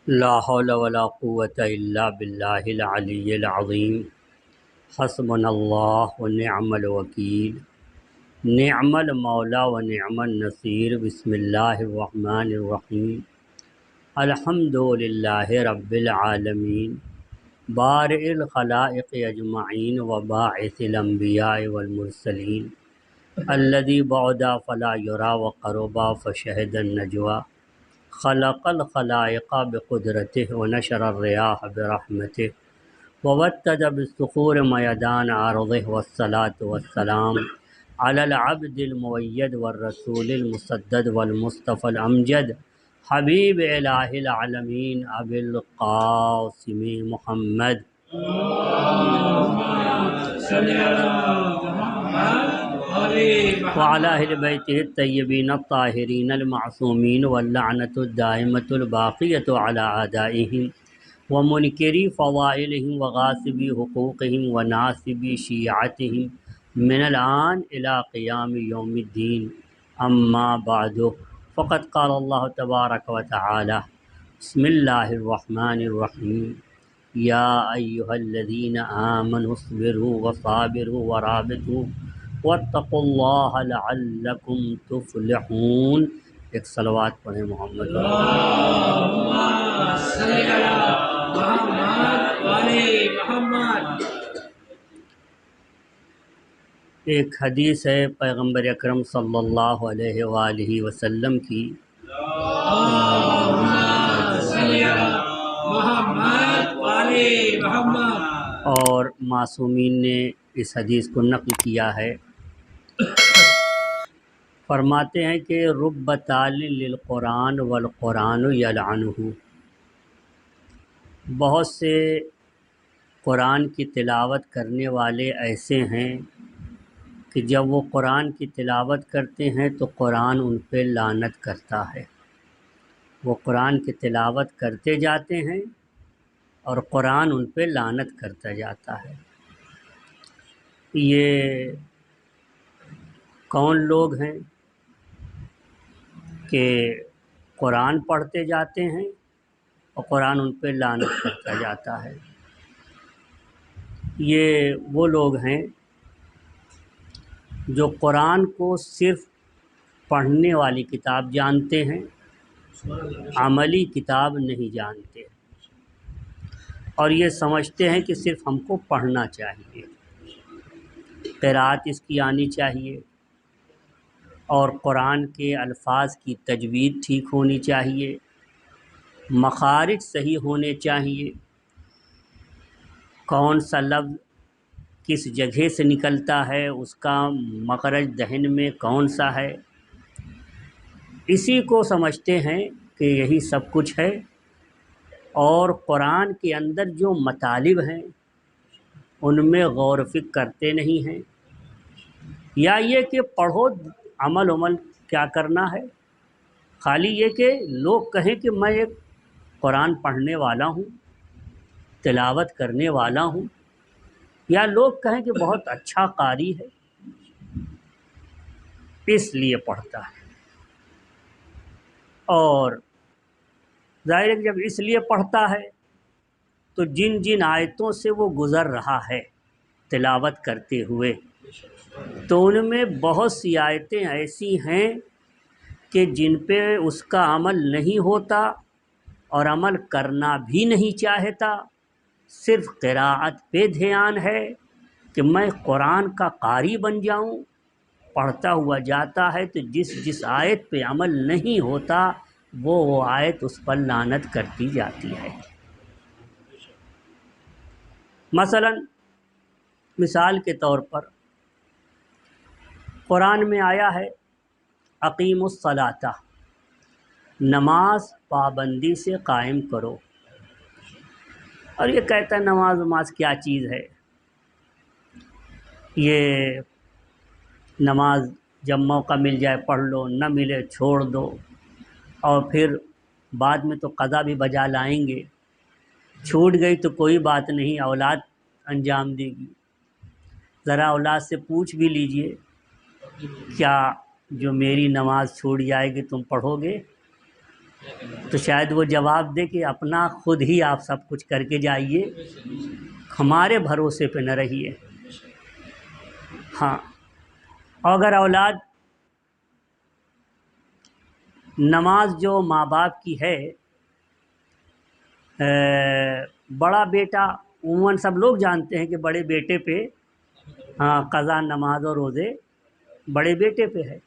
لا حول ولا قوة إلا بالله العلي العظيم. حسبنا الله ونعم الوكيل. نعم المولى ونعم النصير. بسم الله الرحمن الرحيم. الحمد لله رب العالمين بارئ الخلائق أجمعين وباعث الأنبياء والمرسلين الذي بعد فلا يرى وقرب فشهد النجوى خلق الخلائق بقدرته ونشر الرياح برحمته ووتد بالصخور ميدان عرضه والصلاة والسلام على العبد المؤيد والرسول المسدد والمصطفى الأمجد حبيب إله العالمين أبي القاسم محمد وعلى أهل بيته الطيبين الطاهرين المعصومين واللعنة الدائمة الباقية على أعدائهم ومنكري فضائلهم وغاصبي حقوقهم وناصبي شيعتهم من الآن إلى قيام يوم الدين. أما بعد، فقد قال الله تبارك وتعالى: بسم الله الرحمن الرحيم. يا أيها الذين آمنوا اصبروا وصابروا ورابطوا واتقوا الله لعلكم تفلحون. ایک صلوات پڑھیں محمد. ایک حدیث ہے پیغمبر اکرم صلی اللہ علیہ وآلہ وسلم کی. اور معصومین نے اس حدیث کو نقل کیا ہے. فرماتے ہیں کہ رب تال للقرآن والقرآن یلعنہ. بہت سے قرآن کی تلاوت کرنے والے ایسے ہیں کہ جب وہ قرآن کی تلاوت کرتے ہیں تو قرآن ان پہ لعنت کرتا ہے. وہ قرآن کی تلاوت کرتے جاتے ہیں اور قرآن ان پہ لعنت کرتا جاتا ہے. یہ کون لوگ ہیں کہ قرآن پڑھتے جاتے ہیں اور قرآن ان پہ لعنت کرتا جاتا ہے؟ یہ وہ لوگ ہیں جو قرآن کو صرف پڑھنے والی کتاب جانتے ہیں، عملی کتاب نہیں جانتے، اور یہ سمجھتے ہیں کہ صرف ہم کو پڑھنا چاہیے، قرأت اس کی آنی چاہیے، اور قرآن کے الفاظ کی تجوید ٹھیک ہونی چاہیے، مخارج صحیح ہونے چاہیے، کون سا لفظ کس جگہ سے نکلتا ہے، اس کا مخرج دہن میں کون سا ہے. اسی کو سمجھتے ہیں کہ یہی سب کچھ ہے، اور قرآن کے اندر جو مطالب ہیں ان میں غور و فکر کرتے نہیں ہیں. یا یہ کہ پڑھو، عمل کیا کرنا ہے، خالی یہ کہ لوگ کہیں کہ میں ایک قرآن پڑھنے والا ہوں، تلاوت کرنے والا ہوں، یا لوگ کہیں کہ بہت اچھا قاری ہے، اس لیے پڑھتا ہے. اور ظاہر ہے کہ جب اس لیے پڑھتا ہے تو جن جن آیتوں سے وہ گزر رہا ہے تلاوت کرتے ہوئے، تو ان میں بہت سی آیتیں ایسی ہیں کہ جن پہ اس کا عمل نہیں ہوتا اور عمل کرنا بھی نہیں چاہتا. صرف قراءت پہ دھیان ہے کہ میں قرآن کا قاری بن جاؤں. پڑھتا ہوا جاتا ہے تو جس آیت پہ عمل نہیں ہوتا وہ آیت اس پر لعنت کرتی جاتی ہے. مثال کے طور پر قرآن میں آیا ہے اقیم الصلاۃ، نماز پابندی سے قائم کرو. اور یہ کہتا ہے نماز کیا چیز ہے، یہ نماز جب موقع مل جائے پڑھ لو، نہ ملے چھوڑ دو، اور پھر بعد میں تو قضا بھی بجا لائیں گے. چھوٹ گئی تو کوئی بات نہیں، اولاد انجام دے گی. ذرا اولاد سے پوچھ بھی لیجئے، کیا جو میری نماز چھوٹ جائے گی تم پڑھو گے؟ تو شاید وہ جواب دے کہ اپنا خود ہی آپ سب کچھ کر کے جائیے، ہمارے بھروسے پہ نہ رہیے۔ ہاں، اگر اولاد نماز جو ماں باپ کی ہے، بڑا بیٹا عموماً سب لوگ جانتے ہیں کہ بڑے بیٹے پہ قضا نماز اور روزے بڑے بیٹے پہ ہے،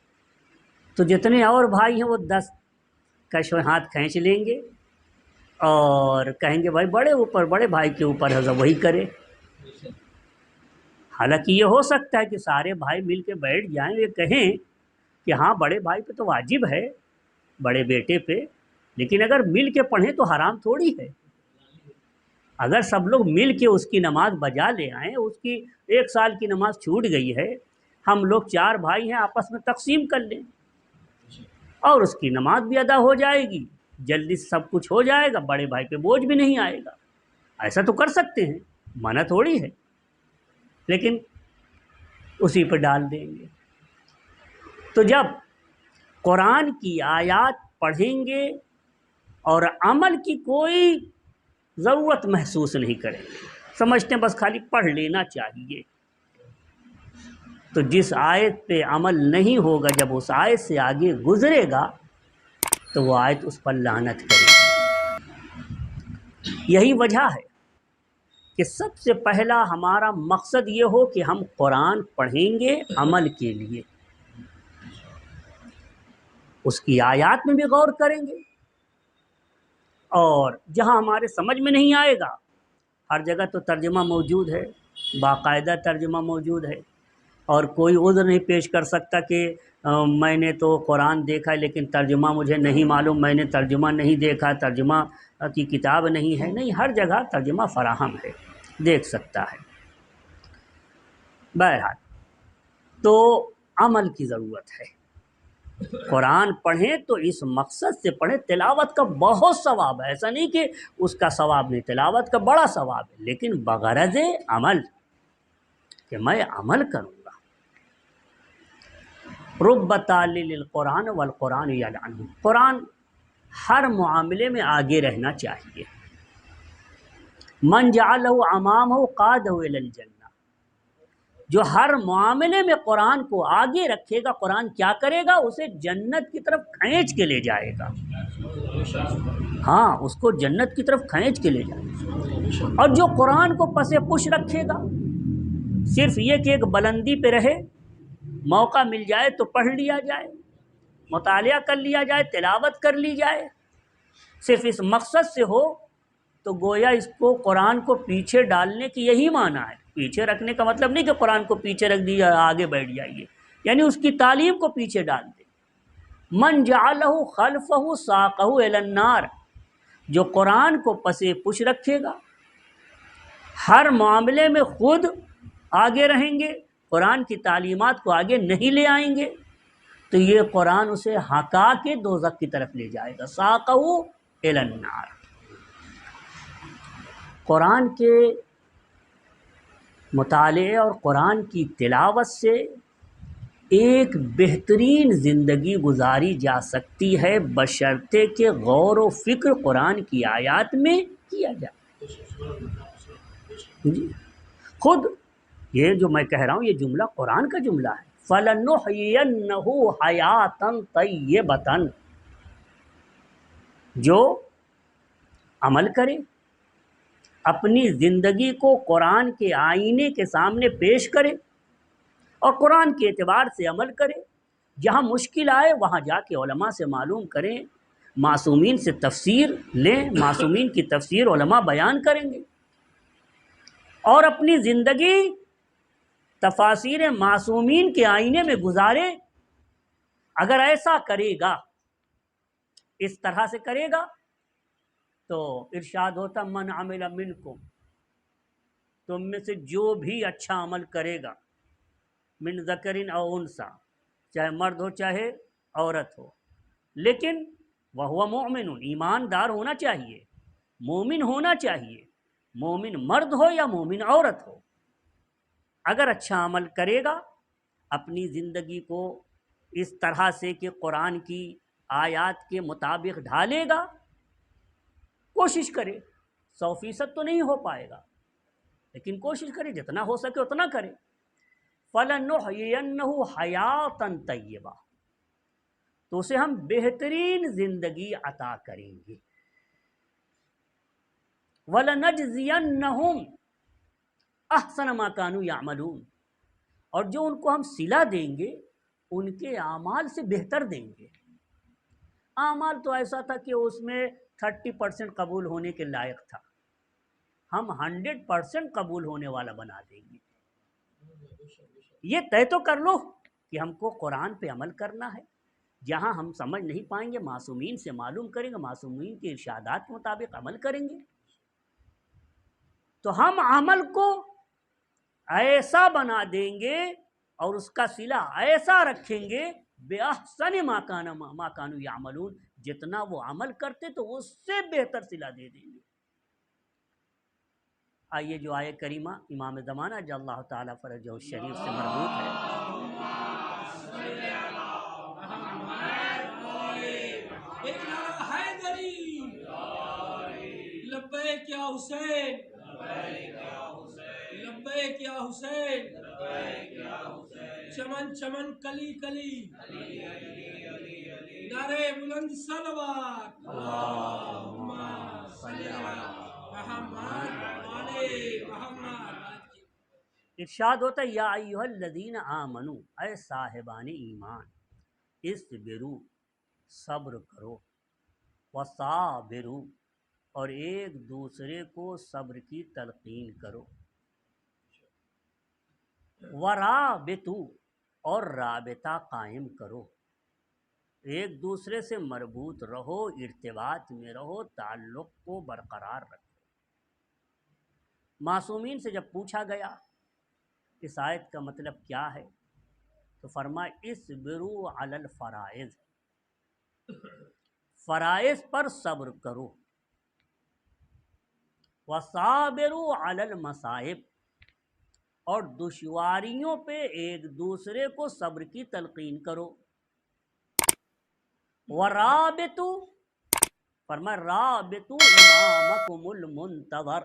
تو جتنے اور بھائی ہیں وہ 10 کش ہاتھ کھینچ لیں گے اور کہیں گے بھائی بڑے بھائی کے اوپر ہے، وہی کرے۔ حالانکہ یہ ہو سکتا ہے کہ سارے بھائی مل کے بیٹھ جائیں، یہ کہیں کہ ہاں بڑے بھائی پہ تو واجب ہے، بڑے بیٹے پہ، لیکن اگر مل کے پڑھیں تو حرام تھوڑی ہے۔ اگر سب لوگ مل کے اس کی نماز بجا لے آئیں، اس کی 1 سال کی نماز چھوٹ گئی ہے، ہم لوگ 4 بھائی ہیں، آپس میں تقسیم کر لیں اور اس کی نماز بھی ادا ہو جائے گی، جلدی سے سب کچھ ہو جائے گا، بڑے بھائی پہ بوجھ بھی نہیں آئے گا۔ ایسا تو کر سکتے ہیں، منع تھوڑی ہے، لیکن اسی پہ ڈال دیں گے۔ تو جب قرآن کی آیات پڑھیں گے اور عمل کی کوئی ضرورت محسوس نہیں کریں گے، سمجھتے ہیں بس خالی پڑھ لینا چاہیے، تو جس آیت پہ عمل نہیں ہوگا، جب اس آیت سے آگے گزرے گا تو وہ آیت اس پر لعنت کرے گی۔ یہی وجہ ہے کہ سب سے پہلا ہمارا مقصد یہ ہو کہ ہم قرآن پڑھیں گے عمل کے لیے، اس کی آیات میں بھی غور کریں گے، اور جہاں ہمارے سمجھ میں نہیں آئے گا، ہر جگہ تو ترجمہ موجود ہے، باقاعدہ ترجمہ موجود ہے، اور کوئی عذر نہیں پیش کر سکتا کہ میں نے تو قرآن دیکھا لیکن ترجمہ مجھے نہیں معلوم، میں نے ترجمہ نہیں دیکھا، ترجمہ کی کتاب نہیں ہے۔ نہیں، ہر جگہ ترجمہ فراہم ہے، دیکھ سکتا ہے۔ بہرحال تو عمل کی ضرورت ہے، قرآن پڑھیں تو اس مقصد سے پڑھیں، تلاوت کا بہت ثواب ہے، ایسا نہیں کہ اس کا ثواب نہیں، تلاوت کا بڑا ثواب ہے، لیکن بغرض عمل، کہ میں عمل کروں گا۔ رب تالی للقرآن والقرآن یلعنہ، قرآن ہر معاملے میں آگے رہنا چاہیے۔ من جعلہ امامہ قادہ الی الجنہ، جو ہر معاملے میں قرآن کو آگے رکھے گا، قرآن کیا کرے گا؟ اسے جنت کی طرف کھینچ کے لے جائے گا۔ ہاں، اس کو جنت کی طرف کھینچ کے لے جائے گا۔ اور جو قرآن کو پس پش رکھے گا، صرف یہ کہ ایک بلندی پہ رہے، موقع مل جائے تو پڑھ لیا جائے، مطالعہ کر لیا جائے، تلاوت کر لی جائے، صرف اس مقصد سے ہو، تو گویا اس کو قرآن کو پیچھے ڈالنے کی یہی معنی ہے۔ پیچھے رکھنے کا مطلب نہیں کہ قرآن کو پیچھے رکھ دیا آگے بیٹھ جائیے، یعنی اس کی تعلیم کو پیچھے ڈال دے۔ من جعلہ خلفہ ساقہ الی النار، جو قرآن کو پسے پش رکھے گا، ہر معاملے میں خود آگے رہیں گے، قرآن کی تعلیمات کو آگے نہیں لے آئیں گے، تو یہ قرآن اسے ہکا کے دوزخ کی طرف لے جائے گا۔ ساقہ الی النار۔ قرآن کے مطالعے اور قرآن کی تلاوت سے ایک بہترین زندگی گزاری جا سکتی ہے، بشرطے کہ غور و فکر قرآن کی آیات میں کیا جائے۔ جی، خود یہ جو میں کہہ رہا ہوں، یہ جملہ قرآن کا جملہ ہے، فَلَنُحْيِيَنَّهُ حَيَاةً طَيِّبَةً، جو عمل کرے، اپنی زندگی کو قرآن کے آئینے کے سامنے پیش کرے اور قرآن کے اعتبار سے عمل کرے، جہاں مشکل آئے وہاں جا کے علماء سے معلوم کریں، معصومین سے تفسیر لیں، معصومین کی تفسیر علماء بیان کریں گے، اور اپنی زندگی تفاسیر معصومین کے آئینے میں گزارے۔ اگر ایسا کرے گا، اس طرح سے کرے گا، تو ارشاد ہوتا من عمل منکم، تم میں سے جو بھی اچھا عمل کرے گا، من ذکر او انثی، چاہے مرد ہو چاہے عورت ہو، لیکن وہو مؤمن، ایماندار ہونا چاہیے، مومن ہونا چاہیے، مومن مرد ہو یا مومن عورت ہو، اگر اچھا عمل کرے گا، اپنی زندگی کو اس طرح سے کہ قرآن کی آیات کے مطابق ڈھالے گا، کوشش کرے، 100% تو نہیں ہو پائے گا لیکن کوشش کرے، جتنا ہو سکے اتنا کرے۔ فَلَنُحْيِيَنَّهُ حَيَاةً طَيِّبَةً، تو اسے ہم بہترین زندگی عطا کریں گے۔ وَلَنَجْزِيَنَّهُمْ أَحْسَنَ مَا كَانُوا يَعْمَلُونَ، اور جو ان کو ہم صلہ دیں گے ان کے اعمال سے بہتر دیں گے۔ اعمال تو ایسا تھا کہ اس میں 30% قبول ہونے کے لائق تھا، ہم 100% قبول ہونے والا بنا دیں گے۔ یہ طے تو کر لو کہ ہم کو قرآن پہ عمل کرنا ہے، جہاں ہم سمجھ نہیں پائیں گے معصومین سے معلوم کریں گے، معصومین کے ارشادات کے مطابق عمل کریں گے، تو ہم عمل کو ایسا بنا دیں گے اور اس کا صلہ ایسا رکھیں گے بِأَحْسَنِ مَا كَانُوا يَعْمَلُونَ، جتنا وہ عمل کرتے تو اس سے بہتر صلہ دے دیں گے۔ آئیے جو آیہ کریمہ امام زمانہ جو اللہ تعالیٰ فرجہ الشریف سے مربوط ہے، لبیک یا حسین، لبیک یا حسین، چمن چمن کلی کلی، نعرہ بلند صلوات، اللہم صلی علی محمد وعلی محمد۔ ارشاد ہوتا ہے یا ایھا الذین آمنوا، اے صاحبان ایمان، اصبروا، صبر کرو، وصابروا، اور ایک دوسرے کو صبر کی تلقین کرو، ورابطوا، اور رابطہ قائم کرو، ایک دوسرے سے مربوط رہو، ارتباط میں رہو، تعلق کو برقرار رکھو۔ معصومین سے جب پوچھا گیا اس آیت کا مطلب کیا ہے تو فرمایا اصبروا علی الفرائض، فرائض پر صبر کرو، وصابروا علی المصائب، اور دشواریوں پہ ایک دوسرے کو صبر کی تلقین کرو، ورابطوا، فرمایا رابطوا امامکم المنتظر،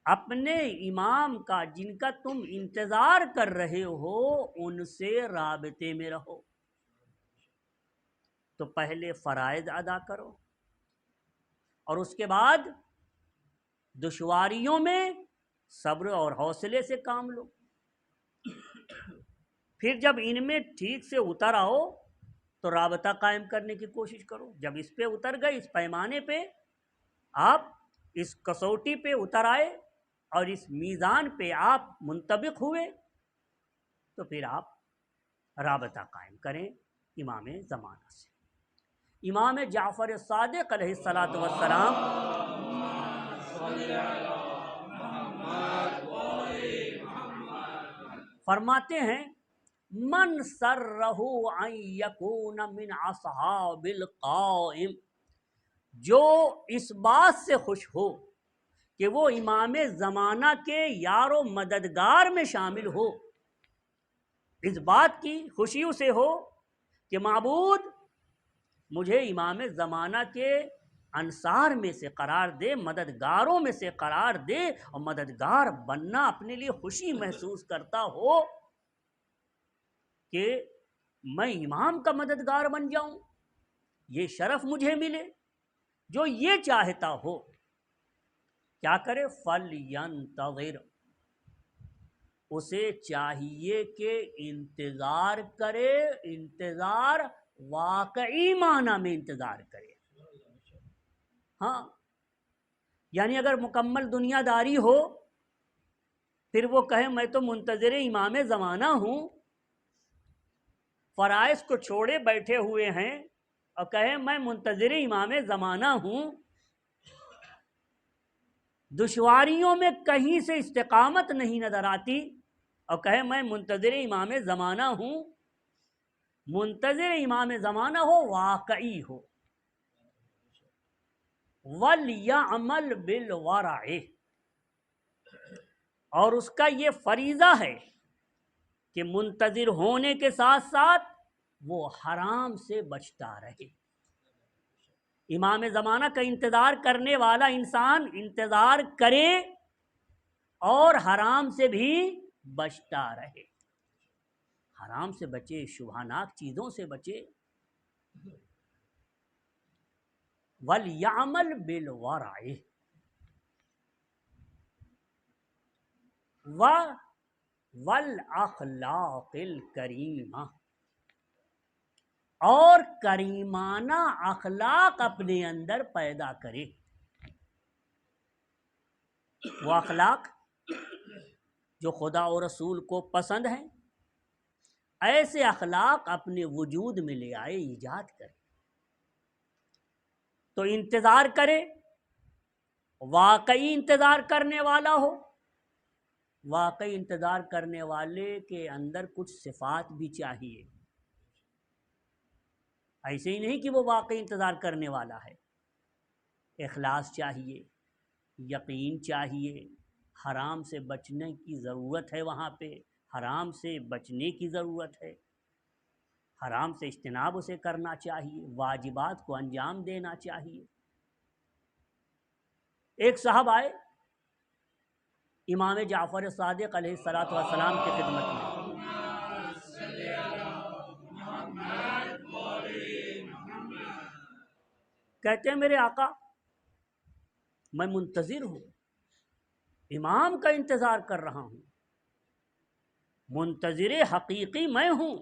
اپنے امام کا جن کا تم انتظار کر رہے ہو ان سے رابطے میں رہو۔ تو پہلے فرائض ادا کرو اور اس کے بعد دشواریوں میں صبر اور حوصلے سے کام لو، پھر جب ان میں ٹھیک سے اتر آؤ تو رابطہ قائم کرنے کی کوشش کرو۔ جب اس پہ اتر گئے، اس پیمانے پہ آپ اس کسوٹی پہ اتر آئے اور اس میزان پہ آپ منطبق ہوئے تو پھر آپ رابطہ قائم کریں امام زمانہ سے۔ امام جعفر صادق علیہ الصلاۃ والسلام فرماتے ہیں من سرہ ان یکون من اصحاب القائم، جو اس بات سے خوش ہو کہ وہ امام زمانہ کے یار و مددگار میں شامل ہو، اس بات کی خوشی اسے ہو کہ معبود مجھے امام زمانہ کے انصار میں سے قرار دے، مددگاروں میں سے قرار دے، اور مددگار بننا اپنے لیے خوشی محسوس کرتا ہو کہ میں امام کا مددگار بن جاؤں، یہ شرف مجھے ملے۔ جو یہ چاہتا ہو کیا کرے؟ فَلْيَنْتَظِرْ، اسے چاہیے کہ انتظار کرے، انتظار واقعی معنی میں انتظار کرے۔ ہاں، یعنی اگر مکمل دنیا داری ہو پھر وہ کہے میں تو منتظر امام زمانہ ہوں، فرائض کو چھوڑے بیٹھے ہوئے ہیں اور کہے میں منتظر امام زمانہ ہوں، دشواریوں میں کہیں سے استقامت نہیں نظر آتی اور کہے میں منتظر امام زمانہ ہوں۔ منتظر امام زمانہ ہو، واقعی ہو، وَلْيَعْمَلْ بِالْوَرَعِ، اور اس کا یہ فریضہ ہے کہ منتظر ہونے کے ساتھ ساتھ وہ حرام سے بچتا رہے۔ امام زمانہ کا انتظار کرنے والا انسان انتظار کرے اور حرام سے بھی بچتا رہے، حرام سے بچے، شبہاناک چیزوں سے بچے۔ وَلْيَعْمَلْ بِالْوَرْعِ وَالْأَخْلَاقِ الْكَرِيمَةِ، اور کریمانہ اخلاق اپنے اندر پیدا کرے۔ وہ اخلاق جو خدا و رسول کو پسند ہیں، ایسے اخلاق اپنے وجود میں لے آئے، ایجاد کرے۔ تو انتظار کرے، واقعی انتظار کرنے والا ہو، واقعی انتظار کرنے والے کے اندر کچھ صفات بھی چاہیے، ایسے ہی نہیں کہ وہ واقعی انتظار کرنے والا ہے۔ اخلاص چاہیے، یقین چاہیے، حرام سے بچنے کی ضرورت ہے، وہاں پہ حرام سے بچنے کی ضرورت ہے، حرام سے اجتناب اسے کرنا چاہیے، واجبات کو انجام دینا چاہیے۔ ایک صاحب آئے امام جعفر صادق علیہ السلام کی خدمت میں، کہتے ہیں میرے آقا میں منتظر ہوں، امام کا انتظار کر رہا ہوں، منتظر حقیقی میں ہوں۔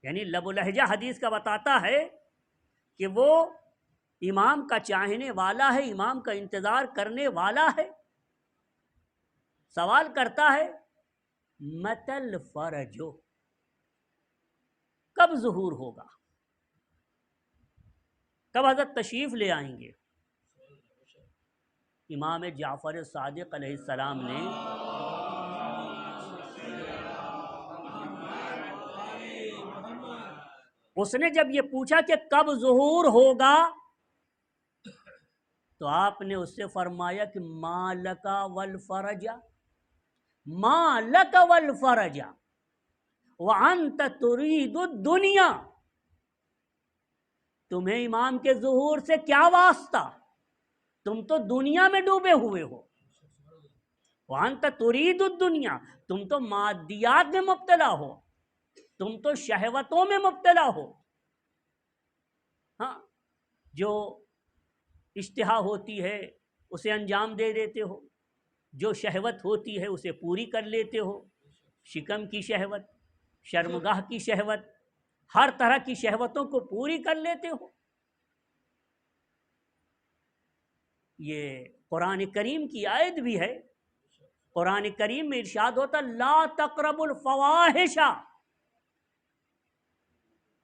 یعنی لب و لہجہ حدیث کا بتاتا ہے کہ وہ امام کا چاہنے والا ہے، امام کا انتظار کرنے والا ہے۔ سوال کرتا ہے متل فرجو، کب ظہور ہوگا، کب حضرت تشریف لے آئیں گے؟ امام جعفر صادق علیہ السلام نے اس نے جب یہ پوچھا کہ کب ظہور ہوگا، تو آپ نے اس سے فرمایا کہ ما لکا والفرج، ما لک والفرج وانت ترید الدنیا، تمہیں امام کے ظہور سے کیا واسطہ، تم تو دنیا میں ڈوبے ہوئے ہو، وانت ترید الدنیا، تم تو مادیات میں مبتلا ہو، تم تو شہوتوں میں مبتلا ہو۔ ہاں، جو اشتہا ہوتی ہے اسے انجام دے دیتے ہو، جو شہوت ہوتی ہے اسے پوری کر لیتے ہو، شکم کی شہوت، شرمگاہ کی شہوت، ہر طرح کی شہوتوں کو پوری کر لیتے ہو۔ یہ قرآن کریم کی آیت بھی ہے، قرآن کریم میں ارشاد ہوتا لا تقربوا الفواحش،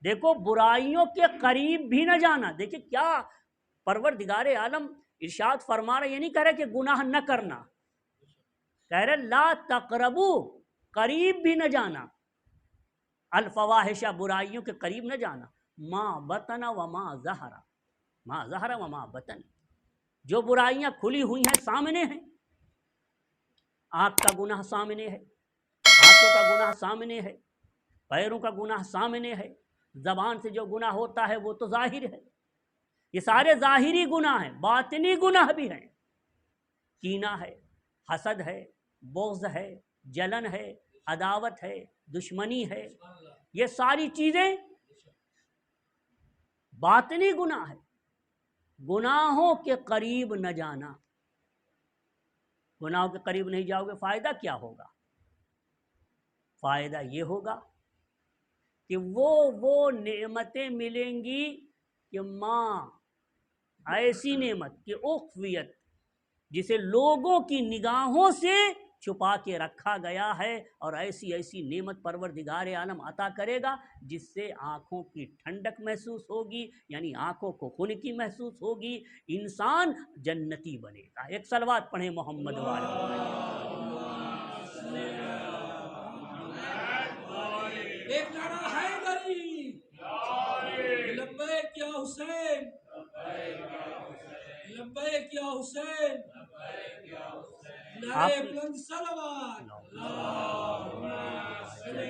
دیکھو برائیوں کے قریب بھی نہ جانا۔ دیکھیں کیا پروردگار عالم ارشاد فرما رہے، یہ نہیں کہہ رہے کہ گناہ نہ کرنا، کہہ رہے لا تقربوا، قریب بھی نہ جانا، الفواحش، برائیوں کے قریب نہ جانا، ما بطن وما ظہر، ما ظہر وما بطن، جو برائیاں کھلی ہوئی ہیں سامنے ہیں، آنکھ کا گناہ سامنے ہے، ہاتھوں کا گناہ سامنے ہے، پیروں کا گناہ سامنے ہے، زبان سے جو گناہ ہوتا ہے وہ تو ظاہر ہے، یہ سارے ظاہری گناہ ہیں، باطنی گناہ بھی ہیں، کینہ ہے، حسد ہے، بغض ہے، جلن ہے، عداوت ہے، دشمنی ہے، یہ ساری چیزیں باطنی گناہ ہے۔ گناہوں کے قریب نہ جانا، گناہوں کے قریب نہیں جاؤ گے فائدہ کیا ہوگا؟ فائدہ یہ ہوگا کہ وہ نعمتیں ملیں گی کہ ماں، ایسی نعمت کہ اخفیت، جسے لوگوں کی نگاہوں سے چھپا کے رکھا گیا ہے، اور ایسی ایسی نعمت پروردگار عالم عطا کرے گا جس سے آنکھوں کی ٹھنڈک محسوس ہوگی، یعنی آنکھوں کو خنکی محسوس ہوگی، انسان جنتی بنے گا۔ ایک صلوات پڑھیں محمد والے۔ ایک نعرہ حیدری، لبیک یا حسین، لبیک یا حسین، نعرہ بلند صلوات، اللہم صلی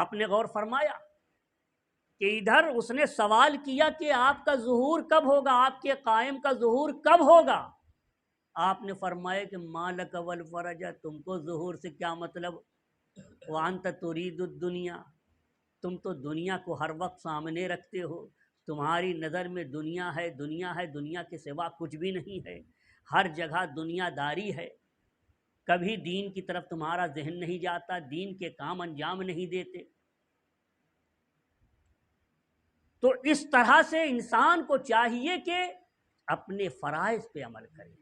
آپ نے غور فرمایا کہ ادھر اس نے سوال کیا کہ آپ کا ظہور کب ہوگا، آپ کے قائم کا ظہور کب ہوگا؟ آپ نے فرمایا کہ مالک والفرج، تم کو ظہور سے کیا مطلب، وانت ترید الدنیا، تم تو دنیا کو ہر وقت سامنے رکھتے ہو، تمہاری نظر میں دنیا ہے، دنیا ہے، دنیا کے سوا کچھ بھی نہیں ہے، ہر جگہ دنیا داری ہے، کبھی دین کی طرف تمہارا ذہن نہیں جاتا، دین کے کام انجام نہیں دیتے۔ تو اس طرح سے انسان کو چاہیے کہ اپنے فرائض پہ عمل کرے،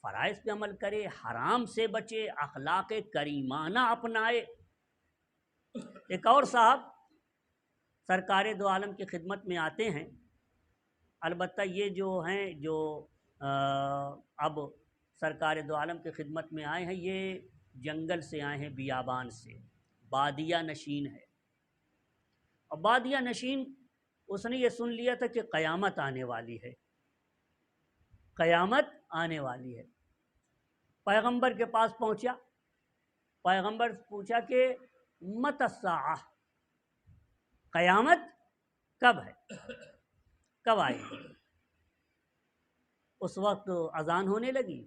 فرائض پہ عمل کرے، حرام سے بچے، اخلاق کریمانہ اپنائے۔ ایک اور صاحب سرکار دو عالم کی خدمت میں آتے ہیں، البتہ یہ جو ہیں جو اب سرکار دو عالم کی خدمت میں آئے ہیں، یہ جنگل سے آئے ہیں، بیابان سے، بادیہ نشین ہے، اور بادیہ نشین اس نے یہ سن لیا تھا کہ قیامت آنے والی ہے، قیامت آنے والی ہے۔ پیغمبر کے پاس پہنچا، پیغمبر پوچھا کہ متی الساعہ، قیامت کب ہے، کب آئے گی؟ اس وقت اذان ہونے لگی،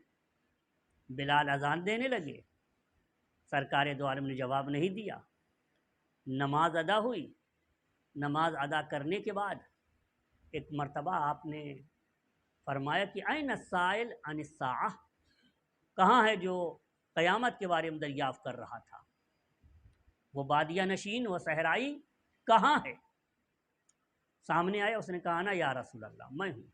بلال اذان دینے لگے، سرکار دو عالم نے جواب نہیں دیا، نماز ادا ہوئی، نماز ادا کرنے کے بعد ایک مرتبہ آپ نے فرمایا کہ این السائل عن الساعہ، کہاں ہے جو قیامت کے بارے میں دریافت کر رہا تھا، وہ بادیہ نشین، وہ صحرائی کہاں ہے؟ سامنے آیا، اس نے کہا نا یا رسول اللہ، میں ہوں۔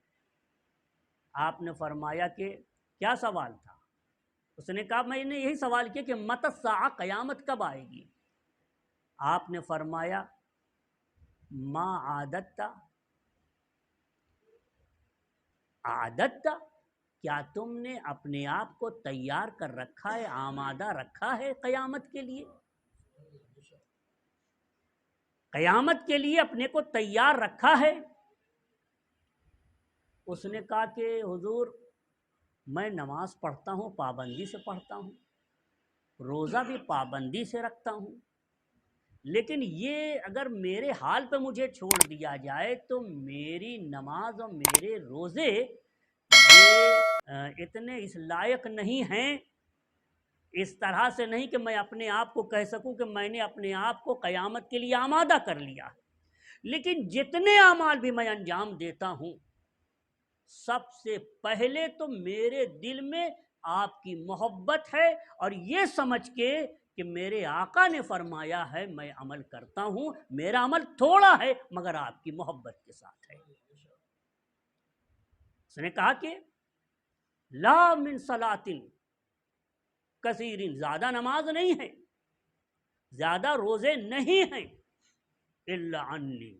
آپ نے فرمایا کہ کیا سوال تھا؟ اس نے کہا میں نے یہی سوال کیا کہ متی الساعہ، قیامت کب آئے گی؟ آپ نے فرمایا ما عادت، عادت، کیا تم نے اپنے آپ کو تیار کر رکھا ہے، آمادہ رکھا ہے قیامت کے لیے؟ قیامت کے لیے اپنے کو تیار رکھا ہے؟ اس نے کہا کہ حضور میں نماز پڑھتا ہوں، پابندی سے پڑھتا ہوں، روزہ بھی پابندی سے رکھتا ہوں، لیکن یہ اگر میرے حال پہ مجھے چھوڑ دیا جائے تو میری نماز اور میرے روزے یہ اتنے اس لائق نہیں ہیں، اس طرح سے نہیں کہ میں اپنے آپ کو کہہ سکوں کہ میں نے اپنے آپ کو قیامت کے لیے آمادہ کر لیا، لیکن جتنے اعمال بھی میں انجام دیتا ہوں، سب سے پہلے تو میرے دل میں آپ کی محبت ہے، اور یہ سمجھ کے کہ میرے آقا نے فرمایا ہے میں عمل کرتا ہوں، میرا عمل تھوڑا ہے مگر آپ کی محبت کے ساتھ ہے۔ اس نے کہا کہ لا من صلاۃ کثیر، زیادہ نماز نہیں ہے، زیادہ روزے نہیں ہیں، الا انی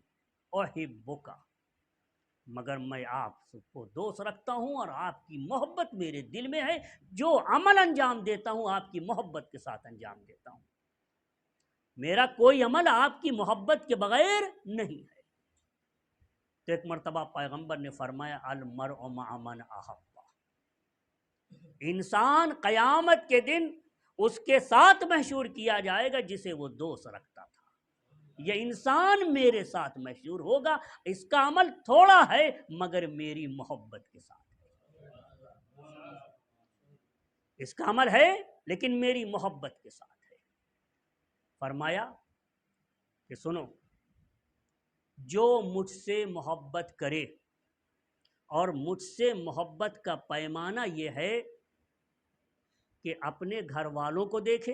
احبک، مگر میں آپ کو دوست رکھتا ہوں اور آپ کی محبت میرے دل میں ہے، جو عمل انجام دیتا ہوں آپ کی محبت کے ساتھ انجام دیتا ہوں، میرا کوئی عمل آپ کی محبت کے بغیر نہیں ہے۔ تو ایک مرتبہ پیغمبر نے فرمایا المرء مع من احب، انسان قیامت کے دن اس کے ساتھ محشور کیا جائے گا جسے وہ دوست رکھتا تھا، یہ انسان میرے ساتھ محشور ہوگا، اس کا عمل تھوڑا ہے مگر میری محبت کے ساتھ ہے، اس کا عمل ہے لیکن میری محبت کے ساتھ ہے۔ فرمایا کہ سنو، جو مجھ سے محبت کرے، اور مجھ سے محبت کا پیمانہ یہ ہے کہ اپنے گھر والوں کو دیکھے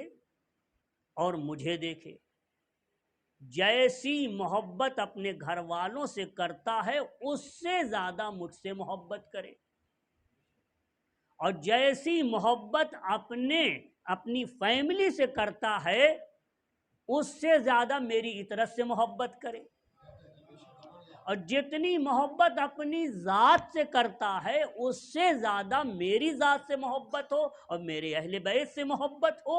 اور مجھے دیکھے، جیسی محبت اپنے گھر والوں سے کرتا ہے اس سے زیادہ مجھ سے محبت کرے، اور جیسی محبت اپنی فیملی سے کرتا ہے اس سے زیادہ میری اطرت سے محبت کرے، اور جتنی محبت اپنی ذات سے کرتا ہے اس سے زیادہ میری ذات سے محبت ہو اور میرے اہل بیت سے محبت ہو،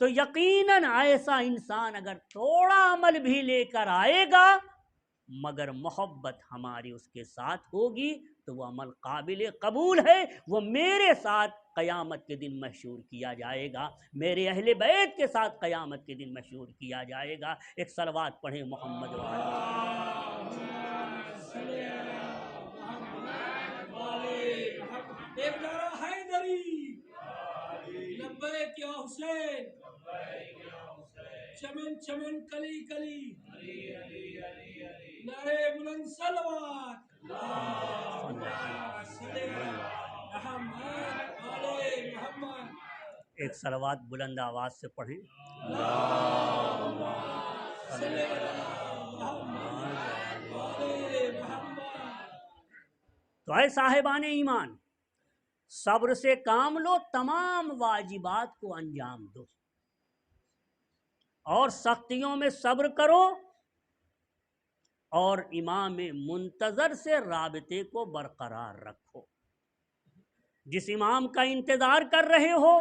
تو یقیناً ایسا انسان اگر تھوڑا عمل بھی لے کر آئے گا مگر محبت ہماری اس کے ساتھ ہوگی تو وہ عمل قابل قبول ہے، وہ میرے ساتھ قیامت کے دن مشہور کیا جائے گا، میرے اہل بیت کے ساتھ قیامت کے دن مشہور کیا جائے گا۔ ایک صلوات پڑھیں محمد وعلی۔ ایک نعرہ حیدری، لبیک یا حسین، چمن چمن کلی کلی، نعرے بلند صلوات، محمد آل محمد۔ ایک صلوات بلند آواز سے پڑھیں۔ صلی اللہ محمد آل محمد۔ تو اے صاحبان ایمان، صبر سے کام لو، تمام واجبات کو انجام دو، اور سختیوں میں صبر کرو، اور امام منتظر سے رابطے کو برقرار رکھو۔ جس امام کا انتظار کر رہے ہو،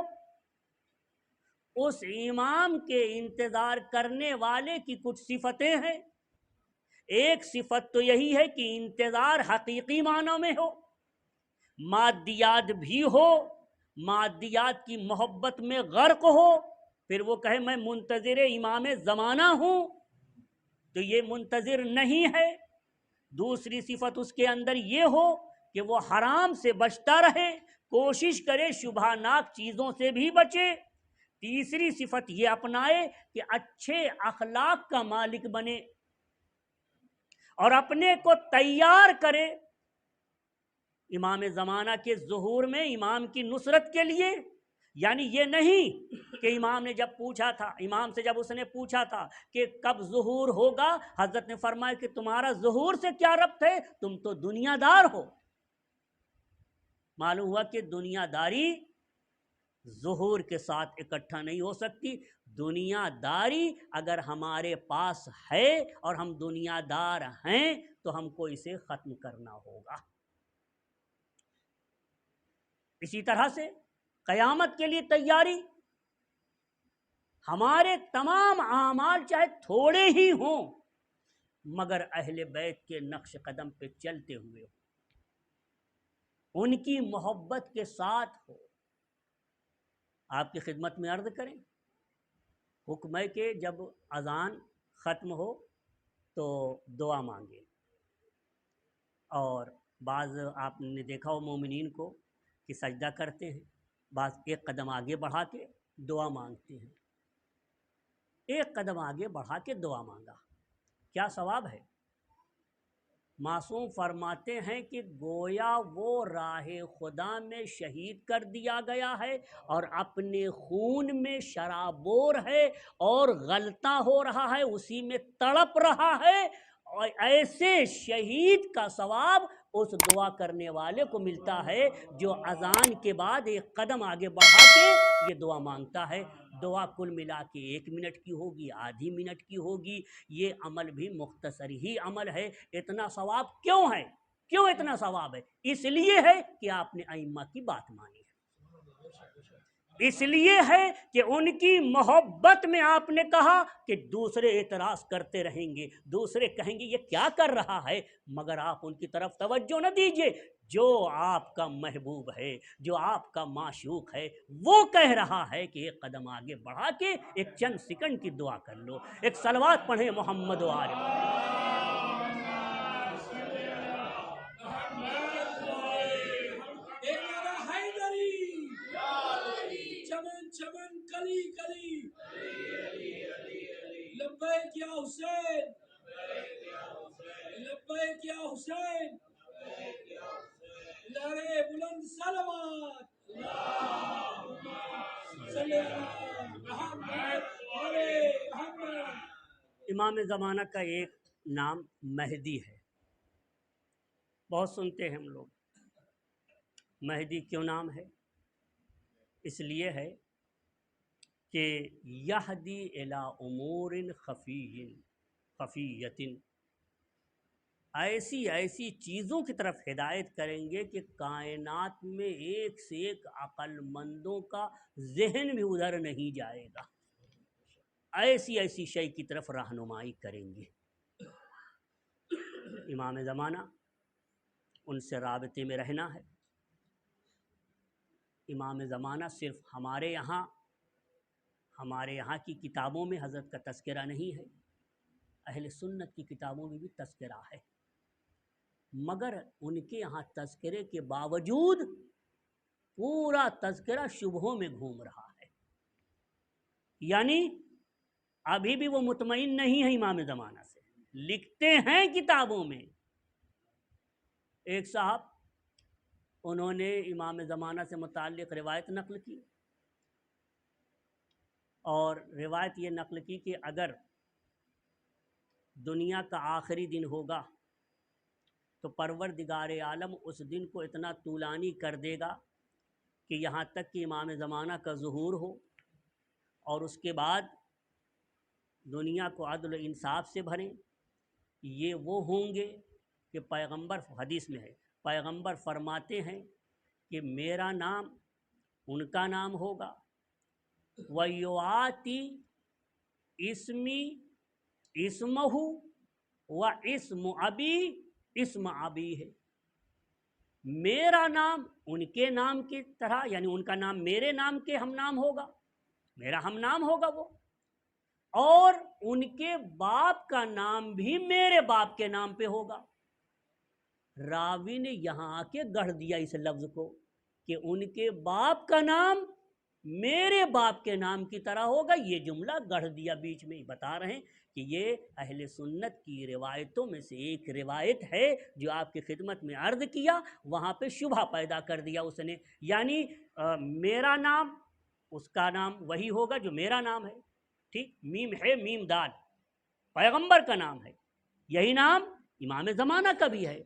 اس امام کے انتظار کرنے والے کی کچھ صفتیں ہیں۔ ایک صفت تو یہی ہے کہ انتظار حقیقی معنوں میں ہو، مادیات بھی ہو، مادیات کی محبت میں غرق ہو، پھر وہ کہے میں منتظر امام زمانہ ہوں، تو یہ منتظر نہیں ہے۔ دوسری صفت اس کے اندر یہ ہو کہ وہ حرام سے بچتا رہے، کوشش کرے شبہ ناک چیزوں سے بھی بچے۔ تیسری صفت یہ اپنائے کہ اچھے اخلاق کا مالک بنے اور اپنے کو تیار کرے امام زمانہ کے ظہور میں، امام کی نصرت کے لیے۔ یعنی یہ نہیں کہ امام نے جب پوچھا تھا، امام سے جب اس نے پوچھا تھا کہ کب ظہور ہوگا، حضرت نے فرمایا کہ تمہارا ظہور سے کیا ربط ہے، تم تو دنیا دار ہو۔ معلوم ہوا کہ دنیا داری ظہور کے ساتھ اکٹھا نہیں ہو سکتی۔ دنیا داری اگر ہمارے پاس ہے اور ہم دنیا دار ہیں تو ہم کو اسے ختم کرنا ہوگا۔ اسی طرح سے قیامت کے لیے تیاری، ہمارے تمام اعمال چاہے تھوڑے ہی ہوں مگر اہل بیت کے نقش قدم پہ چلتے ہوئے ہوں، ان کی محبت کے ساتھ ہو۔ آپ کی خدمت میں عرض کریں، حکم ہے کہ جب اذان ختم ہو تو دعا مانگے، اور بعض آپ نے دیکھا ہو مومنین کو کہ سجدہ کرتے ہیں، بعض ایک قدم آگے بڑھا کے دعا مانگتے ہیں۔ ایک قدم آگے بڑھا کے دعا مانگا، کیا ثواب ہے؟ معصوم فرماتے ہیں کہ گویا وہ راہ خدا میں شہید کر دیا گیا ہے اور اپنے خون میں شرابور ہے اور غلطہ ہو رہا ہے، اسی میں تڑپ رہا ہے، اور ایسے شہید کا ثواب اس دعا کرنے والے کو ملتا ہے جو اذان کے بعد ایک قدم آگے بڑھا کے یہ دعا مانگتا ہے۔ دعا کل ملا کے 1 منٹ کی ہوگی، آدھی منٹ کی ہوگی، یہ عمل بھی مختصر ہی عمل ہے۔ اتنا ثواب کیوں ہے؟ کیوں اتنا ثواب ہے؟ اس لیے ہے کہ آپ نے ائمہ کی بات مانی ہے، اس لیے ہے کہ ان کی محبت میں آپ نے کہا کہ دوسرے اعتراض کرتے رہیں گے، دوسرے کہیں گے یہ کیا کر رہا ہے، مگر آپ ان کی طرف توجہ نہ دیجئے۔ جو آپ کا محبوب ہے، جو آپ کا معشوق ہے، وہ کہہ رہا ہے کہ ایک قدم آگے بڑھا کے ایک چند سیکنڈ کی دعا کر لو۔ ایک صلوات پڑھیں محمد و آل محمد۔ ایک نعرہ حیدری، چمن چمن کلی کلی، لبیک یا حسین، لبیک یا حسین، نعرے بلند صلوات، صلی اللہ محمد آل محمد۔ امام زمانہ کا ایک نام مہدی ہے، بہت سنتے ہیں ہم لوگ۔ مہدی کیوں نام ہے؟ اس لیے ہے کہ یہدی الی امور خفیۃ، ایسی چیزوں کی طرف ہدایت کریں گے کہ کائنات میں ایک سے ایک عقل مندوں کا ذہن بھی ادھر نہیں جائے گا، ایسی شے کی طرف رہنمائی کریں گے۔ امام زمانہ، ان سے رابطے میں رہنا ہے، امام زمانہ صرف ہمارے یہاں کی کتابوں میں حضرت کا تذکرہ نہیں ہے، اہل سنت کی کتابوں میں بھی تذکرہ ہے، مگر ان کے یہاں تذکرے کے باوجود پورا تذکرہ شبہوں میں گھوم رہا ہے، یعنی ابھی بھی وہ مطمئن نہیں ہے امام زمانہ سے، لکھتے ہیں کتابوں میں۔ ایک صاحب انہوں نے امام زمانہ سے متعلق روایت نقل کی، اور روایت یہ نقل کی کہ اگر دنیا کا آخری دن ہوگا تو پروردگار عالم اس دن کو اتنا طولانی کر دے گا کہ یہاں تک کہ امام زمانہ کا ظہور ہو، اور اس کے بعد دنیا کو عدل و انصاف سے بھریں۔ یہ وہ ہوں گے کہ پیغمبر، حدیث میں ہے، پیغمبر فرماتے ہیں کہ میرا نام ان کا نام ہوگا، وَيُعَاتِي اسمی اسمہ و اسم ابی اسم ابی ہے، میرا نام ان کے نام کی طرح، یعنی ان کا نام میرے نام کے ہم نام ہوگا، میرا ہم نام ہوگا وہ، اور ان کے باپ کا نام بھی میرے باپ کے نام پہ ہوگا۔ راوی نے یہاں آ کے گڑھ دیا اس لفظ کو کہ ان کے باپ کا نام میرے باپ کے نام کی طرح ہوگا، یہ جملہ گڑھ دیا بیچ میں، بتا رہے ہیں کہ یہ اہل سنت کی روایتوں میں سے ایک روایت ہے جو آپ کی خدمت میں عرض کیا، وہاں پہ شبہ پیدا کر دیا اس نے، یعنی میرا نام اس کا نام وہی ہوگا جو میرا نام ہے، ٹھیک، میم ہے میم دال، پیغمبر کا نام ہے، یہی نام امام زمانہ کا بھی ہے،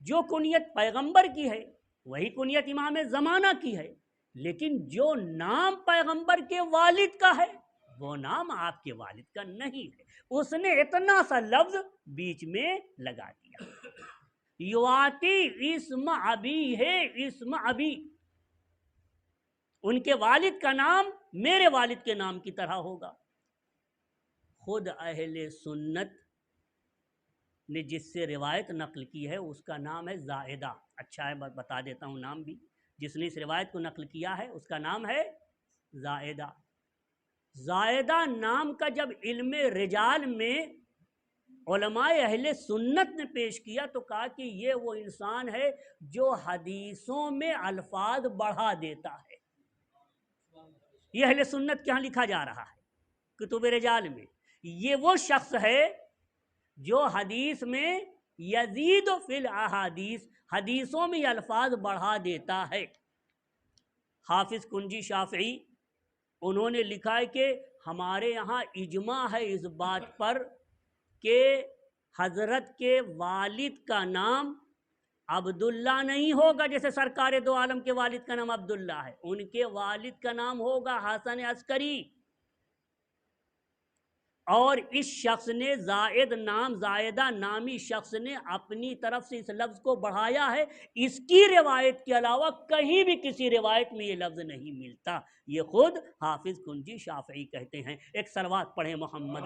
جو کنیت پیغمبر کی ہے وہی کنیت امام زمانہ کی ہے، لیکن جو نام پیغمبر کے والد کا ہے وہ نام آپ کے والد کا نہیں ہے، اس نے اتنا سا لفظ بیچ میں لگا دیا۔ یواتی اسم ابی ہے، اسم ابی، ان کے والد کا نام میرے والد کے نام کی طرح ہوگا۔ خود اہل سنت نے جس سے روایت نقل کی ہے اس کا نام ہے زائدہ، اچھا ہے بتا دیتا ہوں نام بھی، جس نے اس روایت کو نقل کیا ہے اس کا نام ہے زائدہ۔ زائدہ نام کا جب علم رجال میں علماء اہل سنت نے پیش کیا تو کہا کہ یہ وہ انسان ہے جو حدیثوں میں الفاظ بڑھا دیتا ہے، یہ اہل سنت کے ہاں لکھا جا رہا ہے کتب رجال میں، یہ وہ شخص ہے جو حدیث میں یزید فی الاحادیث، حدیثوں میں الفاظ بڑھا دیتا ہے۔ حافظ کنجی شافعی انہوں نے لکھا ہے کہ ہمارے یہاں اجماع ہے اس بات پر کہ حضرت کے والد کا نام عبداللہ نہیں ہوگا جیسے سرکار دو عالم کے والد کا نام عبداللہ ہے، ان کے والد کا نام ہوگا حسن عسکری، اور اس شخص نے زائدہ نامی شخص نے اپنی طرف سے اس لفظ کو بڑھایا ہے، اس کی روایت کے علاوہ کہیں بھی کسی روایت میں یہ لفظ نہیں ملتا، یہ خود حافظ کنجی شافعی کہتے ہیں۔ ایک صلوات پڑھیں محمد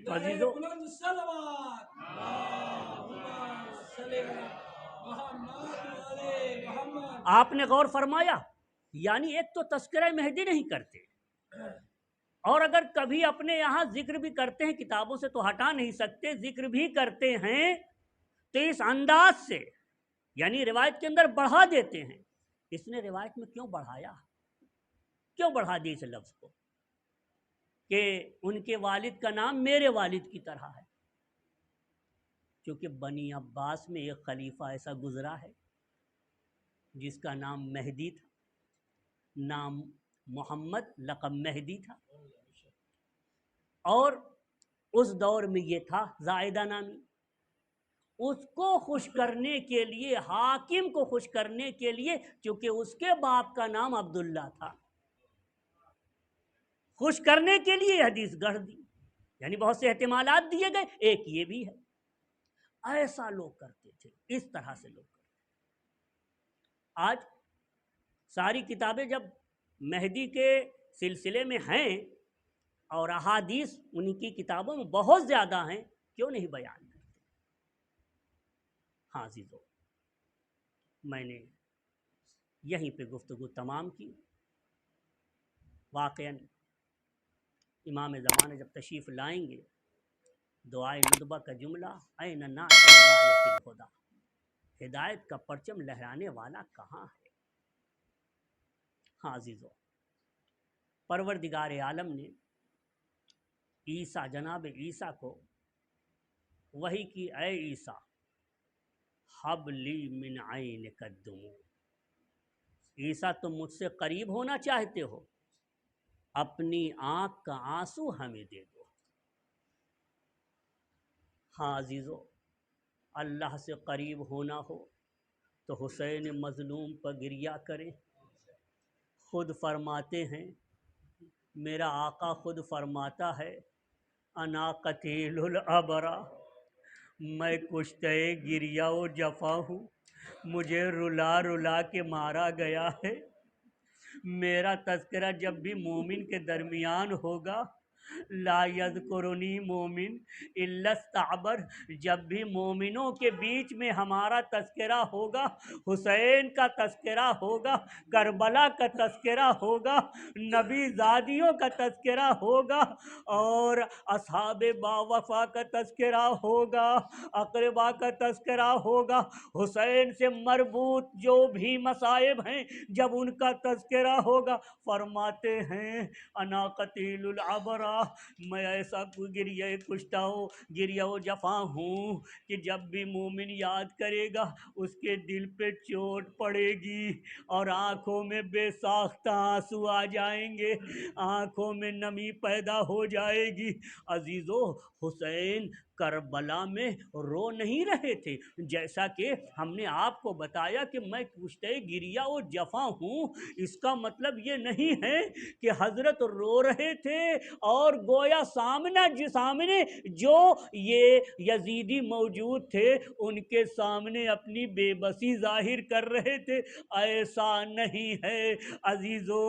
تو عزیزو آپ نے غور فرمایا، یعنی ایک تو تذکرہ مہدی نہیں کرتے، اور اگر کبھی اپنے یہاں ذکر بھی کرتے ہیں، کتابوں سے تو ہٹا نہیں سکتے، ذکر بھی کرتے ہیں تو اس انداز سے، یعنی روایت کے اندر بڑھا دیتے ہیں۔ اس نے روایت میں کیوں بڑھایا، کیوں بڑھا دی اس لفظ کو کہ ان کے والد کا نام میرے والد کی طرح ہے؟ کیونکہ بنی عباس میں ایک خلیفہ ایسا گزرا ہے جس کا نام مہدی تھا، نام محمد، لقب مہدی تھا، اور اس دور میں یہ تھا زائدہ نامی، اس کو خوش کرنے کے لیے، حاکم کو خوش کرنے کے لیے، چونکہ اس کے باپ کا نام عبداللہ تھا، خوش کرنے کے لیے حدیث گڑھ دی، یعنی بہت سے احتمالات دیے گئے، ایک یہ بھی ہے۔ ایسا لوگ کرتے تھے، اس طرح سے لوگ کرتے تھے۔ آج ساری کتابیں جب مہدی کے سلسلے میں ہیں اور احادیث ان کی کتابوں میں بہت زیادہ ہیں، کیوں نہیں بیان کرتے؟ ہاں عزیزو، میں نے یہیں پہ گفتگو تمام کی۔ واقعاً امام زمانہ جب تشریف لائیں گے، دعائے ندبہ کا جملہ این ناصر رایۃ الہدی، ہدایت کا پرچم لہرانے والا کہاں ہے؟ ہاں عزیزو، پروردگار عالم نے عیسیٰ، جناب عیسیٰ کو وحی کی، اے عیسیٰ حب لی من عینک الدموع، عیسیٰ تم مجھ سے قریب ہونا چاہتے ہو، اپنی آنکھ کا آنسو ہمیں دے دو۔ ہاں عزیزو، اللہ سے قریب ہونا ہو تو حسین مظلوم پر گریہ کریں۔ خود فرماتے ہیں، میرا آقا خود فرماتا ہے، انا قتیل الابرا، میں کشتہ گریہ و جفا ہوں، مجھے رلا رلا کے مارا گیا ہے۔ میرا تذکرہ جب بھی مومن کے درمیان ہوگا، لا یذکرنی مومن الا استعبر، جب بھی مومنوں کے بیچ میں ہمارا تذکرہ ہوگا، حسین کا تذکرہ ہوگا، کربلا کا تذکرہ ہوگا، نبی زادیوں کا تذکرہ ہوگا، اور اصحاب باوفا کا تذکرہ ہوگا، اقربا کا تذکرہ ہوگا، حسین سے مربوط جو بھی مصائب ہیں جب ان کا تذکرہ ہوگا، فرماتے ہیں انا قتیل العبرا، میں ایسا گریہ کشتہ ہو، گریہ و جفا ہوں کہ جب بھی مومن یاد کرے گا اس کے دل پہ چوٹ پڑے گی اور آنکھوں میں بے ساختہ آنسو آ جائیں گے، آنکھوں میں نمی پیدا ہو جائے گی۔ عزیزو، حسین کربلا میں رو نہیں رہے تھے، جیسا کہ ہم نے آپ کو بتایا کہ میں کشتہ گریہ و جفا ہوں، اس کا مطلب یہ نہیں ہے کہ حضرت رو رہے تھے اور گویا سامنے جو یہ یزیدی موجود تھے ان کے سامنے اپنی بے بسی ظاہر کر رہے تھے، ایسا نہیں ہے عزیزو،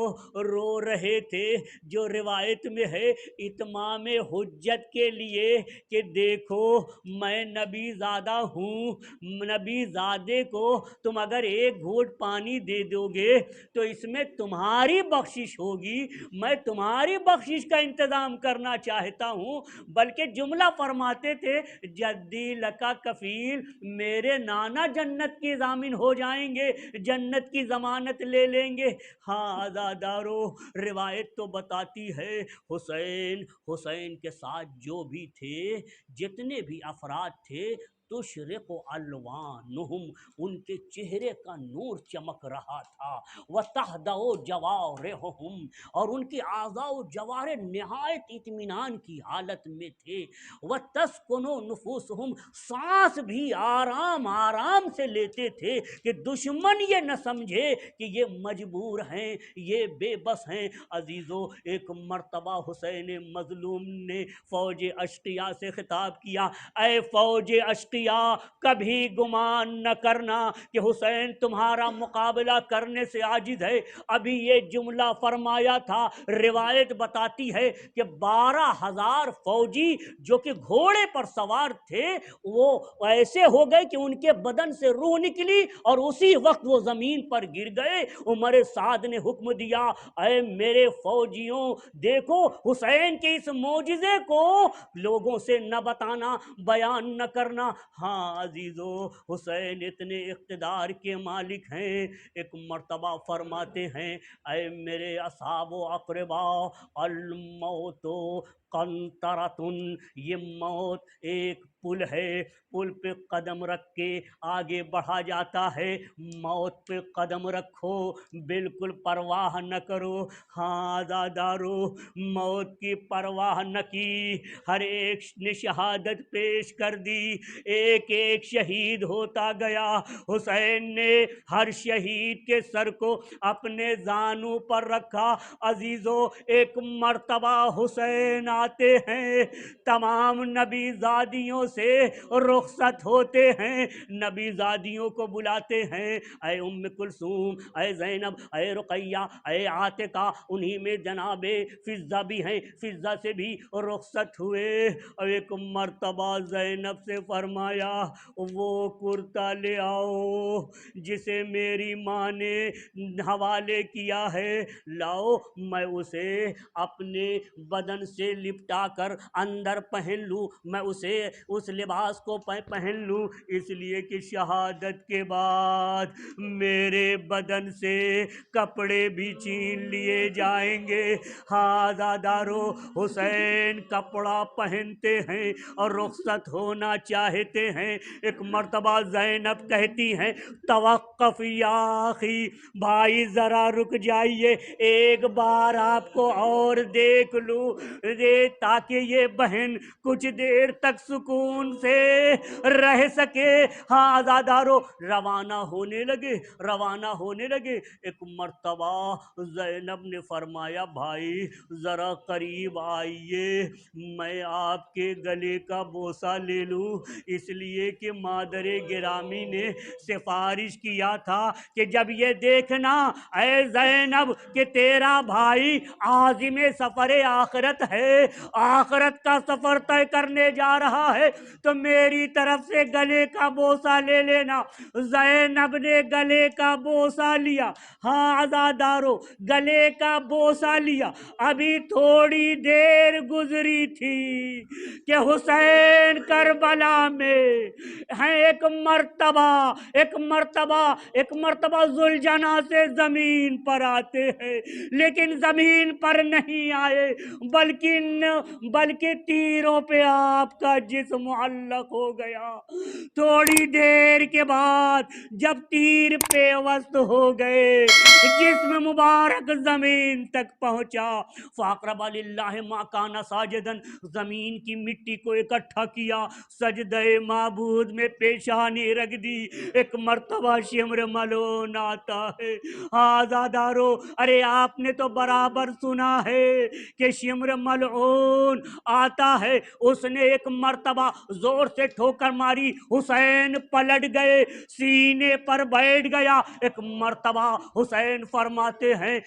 رو رہے تھے جو روایت میں ہے اتمام حجت کے لیے کہ دیکھو میں نبی زادہ ہوں، نبی زادے کو تم اگر ایک گھونٹ پانی دے دو گے تو اس میں تمہاری بخشش ہوگی، میں تمہاری بخشش کا انتظام کرنا چاہتا ہوں۔ بلکہ جملہ فرماتے تھے جدی لکا کفیل، میرے نانا جنت کی ضامن ہو جائیں گے، جنت کی ضمانت لے لیں گے۔ ہاں عزادارو، روایت تو بتاتی ہے حسین کے ساتھ جو بھی تھے، جتنے بھی افراد تھے، تشرق الوانہم، ان کے چہرے کا نور چمک رہا تھا، وتہدأ جوارحہم، اور ان کی اعضاء و جوارح نہایت اطمینان کی حالت میں تھے، وتسکن نفوسہم، سانس بھی آرام آرام سے لیتے تھے کہ دشمن یہ نہ سمجھے کہ یہ مجبور ہیں، یہ بے بس ہیں۔ عزیزو، ایک مرتبہ حسین مظلوم نے فوج اشقیاء سے خطاب کیا، اے فوج اشقیاء، کبھی گمان نہ کرنا کہ حسین تمہارا مقابلہ کرنے سے عاجز ہے۔ ابھی یہ جملہ فرمایا تھا، روایت بتاتی ہے کہ 12,000 فوجی جو کہ گھوڑے پر سوار تھے وہ ایسے ہو گئے کہ ان کے بدن سے روح نکلی اور اسی وقت وہ زمین پر گر گئے۔ عمر سعد نے حکم دیا، اے میرے فوجیوں، دیکھو حسین کے اس معجزے کو لوگوں سے نہ بتانا، بیان نہ کرنا۔ ہاں عزیزو، حسین اتنے اقتدار کے مالک ہیں، ایک مرتبہ فرماتے ہیں، اے میرے اصحاب و اقربا، الموت قنطرۃ، یہ موت ایک پل ہے، پل پہ قدم رکھ کے آگے بڑھا جاتا ہے، موت پہ قدم رکھو، بالکل پرواہ نہ کرو۔ ہاں عزادارو، موت کی پرواہ نہ کی، ہر ایک نے شہادت پیش کر دی، ایک ایک شہید ہوتا گیا۔ حسین نے ہر شہید کے سر کو اپنے زانوں پر رکھا۔ عزیزو، ایک مرتبہ حسین آتے ہیں، تمام نبی زادیوں سے رخصت ہوتے ہیں، نبی زادیوں کو بلاتے ہیں، اے ام کلثوم، اے زینب، اے رقیہ، اے عاتقہ، انہی میں جناب فضہ بھی ہیں، فضہ سے بھی رخصت ہوئے، اور ایک مرتبہ زینب سے فرمایا وہ کرتا لے آؤ جسے میری ماں نے حوالے کیا ہے، لاؤ میں اسے اپنے بدن سے لپٹا کر اندر پہن لوں، میں اسے اس لباس کو پہن لوں، اس لیے کہ شہادت کے بعد میرے بدن سے کپڑے بھی چھین لیے جائیں گے۔ ہاں عزادارو، حسین کپڑا پہنتے ہیں اور رخصت ہونا چاہتے ہیں، ایک مرتبہ زینب کہتی ہیں توقف یا اخی، بھائی ذرا رک جائیے، ایک بار آپ کو اور دیکھ لوں تاکہ یہ بہن کچھ دیر تک سکون سے رہ سکے۔ ہاں عزادارو، روانہ ہونے لگے، ایک مرتبہ زینب نے فرمایا بھائی ذرا قریب آئیے، میں آپ کے گلے کا بوسہ لے لوں، اس لیے کہ مادر گرامی نے سفارش کیا تھا کہ جب یہ دیکھنا اے زینب کہ تیرا بھائی عازم سفر آخرت ہے، آخرت کا سفر طے کرنے جا رہا ہے، تو میری طرف سے گلے کا بوسہ لے لینا۔ زینب نے گلے کا بوسہ لیا، ہاں عزادارو گلے کا بوسہ لیا، ابھی تھوڑی دیر گزری تھی کہ حسین کربلا میں ہیں، ایک مرتبہ ذوالجناح سے زمین پر آتے ہیں، لیکن زمین پر نہیں آئے بلکہ تیروں پہ آپ کا جسم معلق ہو گیا۔ تھوڑی دیر کے بعد جب تیر پیوست ہو گئے، جسم مبارک زمین تک پہنچا، فاقرب للہ ما کان ساجدن، زمین کی مٹی کو اکٹھا کیا، سجدہ معبود میں پیشانی رکھ دی، ایک مرتبہ شمر ملعون آتا ہے۔ آزادارو، ارے آپ نے تو برابر سنا ہے کہ شمر ملعون آتا ہے، اس نے ایک مرتبہ زور سے ٹھوکر ماری، حسین پلٹ گئے، سینے پر بیٹھ گیا، ایک مرتبہ حسین فرماتے ہیں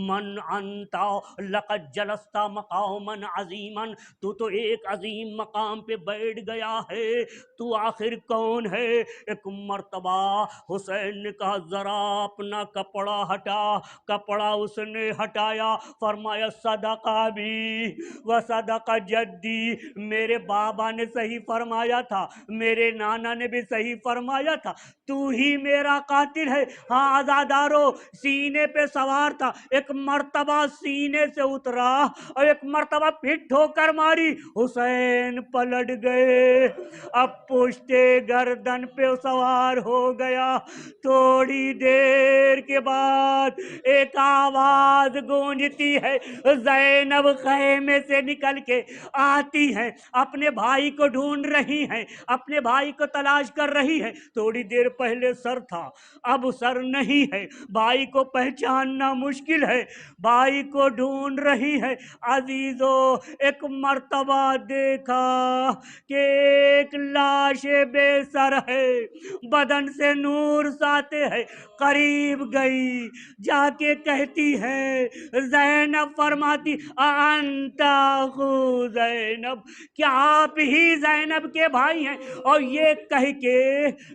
من انتا لقد جلست مقاما عظیما، تو ایک عظیم مقام پہ بیٹھ گیا ہے، تو آخر کون ہے؟ ایک مرتبہ حسین نے کہا ذرا اپنا کپڑا ہٹا، کپڑا اس نے ہٹایا، فرمایا صدقہ بھی و صدق جدی، میرے بابا نے صحیح فرمایا تھا، میرے نانا نے بھی صحیح فرمایا تھا، تو ہی میرا قاتل ہے۔ ہاں عزادارو، سینے پہ سوار تھا، ایک مرتبہ سینے سے اترا اور ایک مرتبہ پھر ٹھوکر ماری، حسین پلٹ گئے، اب پشتے گردن پہ سوار ہو گیا۔ تھوڑی دیر کے بعد ایک آواز گونجتی ہے، زینب خیمے سے نکل کے آتی ہیں، اپنے بھائی کو ڈھونڈ رہی ہیں، اپنے بھائی کو تلاش کر رہی ہیں، تھوڑی دیر پہلے سر تھا اب سر نہیں ہے، بھائی کو پہچاننا مشکل ہے، بھائی کو ڈھونڈ رہی ہے۔ عزیزو، ایک مرتبہ دیکھا کہ ایک لاش بے سر ہے، بدن سے نور ساتے ہے، قریب گئی، جا کے کہتی ہے، زینب فرماتی انت اخو زینب، کیا آپ ہی زینب کے بھائی ہیں؟ اور یہ کہہ کے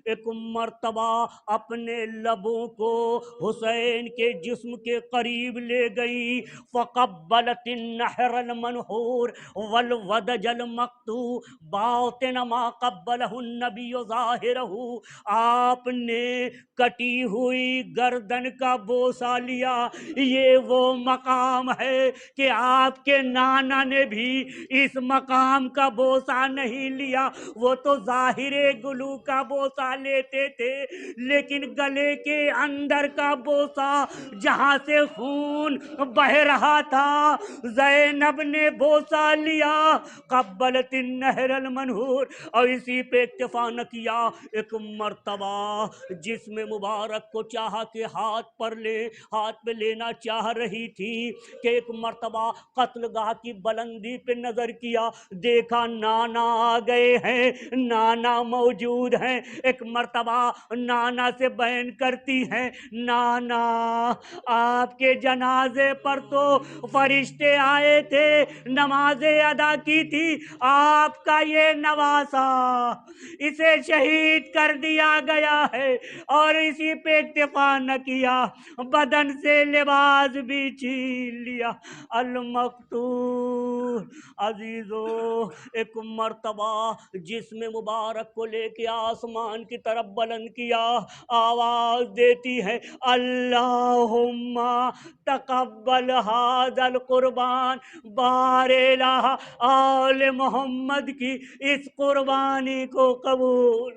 ایک مرتبہ اپنے لبوں کو حسین کے جسم کے قریب لے گئی، فقبلت النحر المنحور والودج المقطوع باطن ما قبلہ النبی ظاہرہ، آپ نے کٹی ہوئی گردن کا بوسہ لیا، یہ وہ مقام ہے کہ آپ کے نانا نے بھی اس مقام کا بوسہ نہیں لیا، وہ تو ظاہر گلو کا بوسہ لیتے تھے، لیکن گلے کے اندر کا بوسہ جہاں سے خون بہ رہا تھا، زینب نے بوسہ لیا، قبلت النہر المنہور، اور اسی پہ اکتفا نہ کیا، ایک مرتبہ جسم مبارک کو چاہا کہ ہاتھ پہ لینا چاہ رہی تھی کہ ایک مرتبہ قتل گاہ کی بلندی پہ نظر کیا، دیکھا نانا آ گئے ہیں، نانا موجود ہیں۔ ایک مرتبہ نانا سے بہن کرتی ہیں، نانا آپ کے جنازے پر تو فرشتے آئے تھے، نمازیں ادا کی تھی، آپ کا یہ نواسا اسے شہید کر دیا گیا ہے، اور اسی پہ اکتفا نہ کیا، بدن سے لباس بھی چھین لیا۔ المقتول عزیزو، ایک مرتبہ جسم مبارک کو لے کے آسمان کی طرف بلند کیا، آواز دیتی ہے اللہم تقبل ھذا القربان، بار الہ آل محمد کی اس قربانی کو قبول